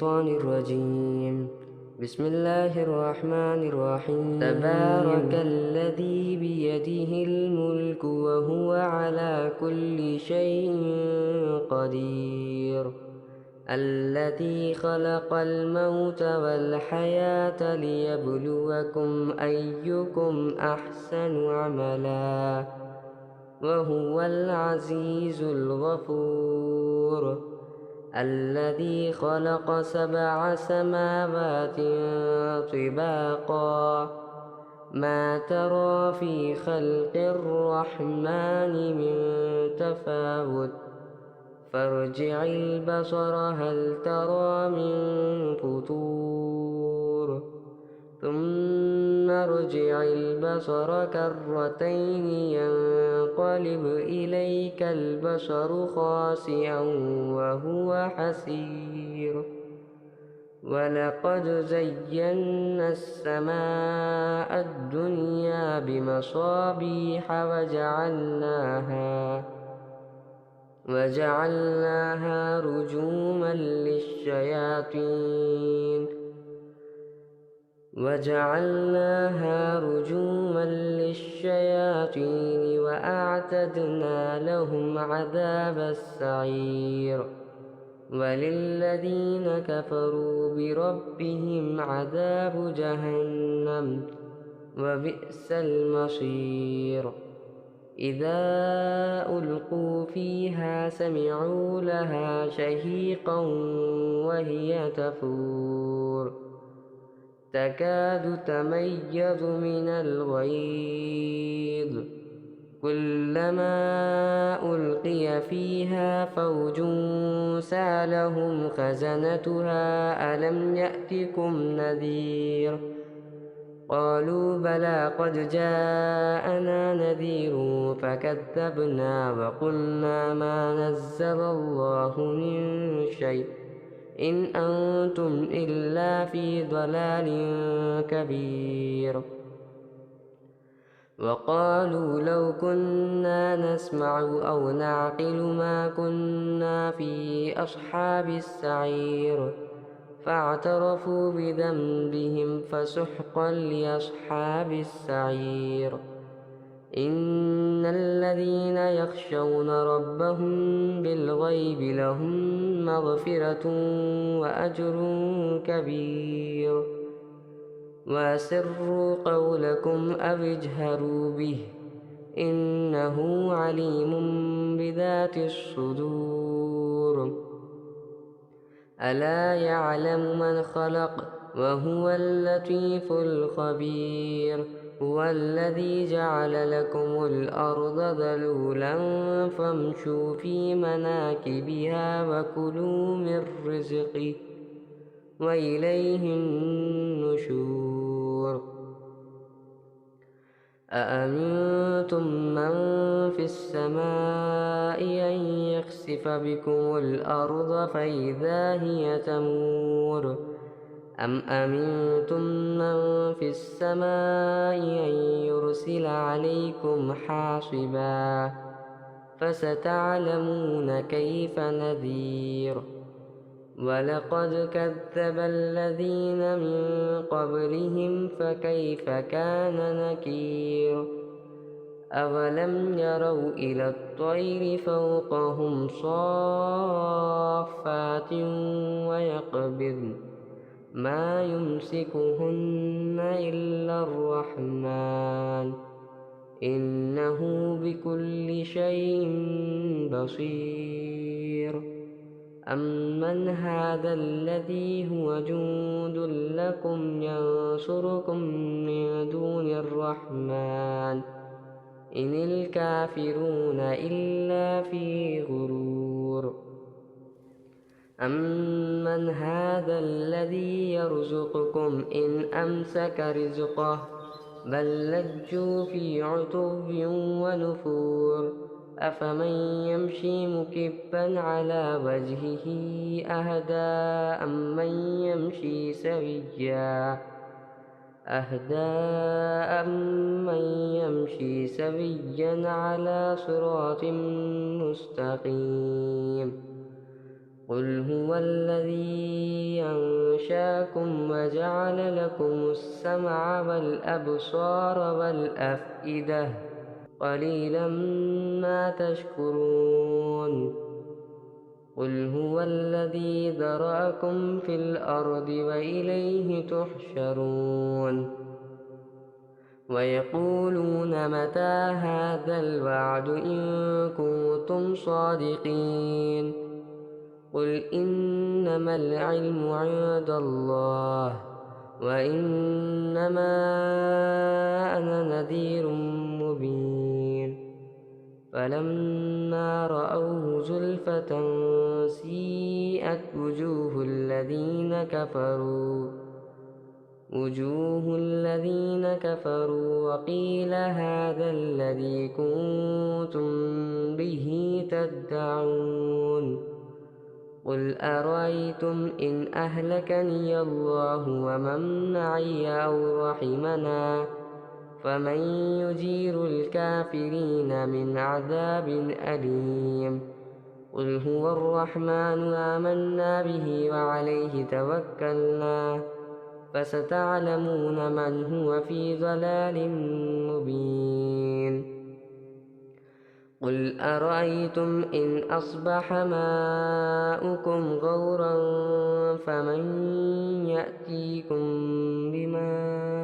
الشيطان الرجيم. بسم الله الرحمن الرحيم. تبارك الذي بيده الملك وهو على كل شيء قدير. الذي خلق الموت والحياة ليبلوكم أيكم أحسن عملا وهو العزيز الغفور. الذي خلق 7 سماوات طباقا ما ترى في خلق الرحمن من تفاوت فارجع البصر هل ترى من فطور ثم ارجع البصر كرتين ينقلب إليك البصر خاسئا وهو حسير. ولقد زينا السماء الدنيا بمصابيح وجعلناها رجوما للشياطين وأعتدنا لهم عذاب السعير. وللذين كفروا بربهم عذاب جهنم وبئس المصير. إذا ألقوا فيها سمعوا لها شهيقا وهي تفور تكاد تميز من الغيظ كلما ألقي فيها فوج سألهم خزنتها ألم يأتكم نذير قالوا بلى قد جاءنا نذير فكذبنا وقلنا ما نزل الله من شيء إن أنتم إلا في ضلال كبير. وقالوا لو كنا نسمع أو نعقل ما كنا في أصحاب السعير فاعترفوا بذنبهم فسحقا لأصحاب السعير. إن الذين يخشون ربهم بالغيب لهم مغفرة وأجر كبير. وأسروا قولكم أو اجهروا به إنه عليم بذات الصدور. ألا يعلم من خلق وهو اللطيف الخبير. هو الذي جعل لكم الأرض ذلولا فامشوا في مناكبها وكلوا من رزقه وإليه النشور. أأمنتم من في السماء أن يخسف بكم الأرض فإذا هي تمور أم أمنتم من في السماء أن يرسل عليكم حاصبا فستعلمون كيف نذير. ولقد كذب الذين من قبلهم فكيف كان نكير. أولم يروا إلى الطير فوقهم صافات ويقبضن ما يمسكهن إلا الرحمن إنه بكل شيء بصير. أمن هذا الذي هو جند لكم ينصركم من دون الرحمن إن الكافرون إلا في غرور. أمن هذا الذي يرزقكم إن أمسك رزقه بل لجوا في عتو ونفور. أفمن يمشي مكبا على وجهه أهدى أمن يمشي سويا على صراط مستقيم. قل هو الذي أنشاكم وجعل لكم السمع والأبصار والأفئدة قليلا ما تشكرون قل هو الذي ذرأكم في الأرض وإليه تحشرون ويقولون متى هذا الوعد إن كنتم صادقين قل إنما العلم عند الله وإنما أنا نذير مبين فلما رأوه زلفة سيئت وجوه الذين كفروا وقيل هذا الذي كنتم به تدعون قل أرأيتم إن أهلكني الله ومن معي أو رحمنا فمن يجير الكافرين من عذاب أليم قل هو الرحمن آمنا به وعليه توكلنا فستعلمون من هو في ضلال مبين قل أرأيتم إن أصبح ماؤكم غورا فمن يأتيكم بماء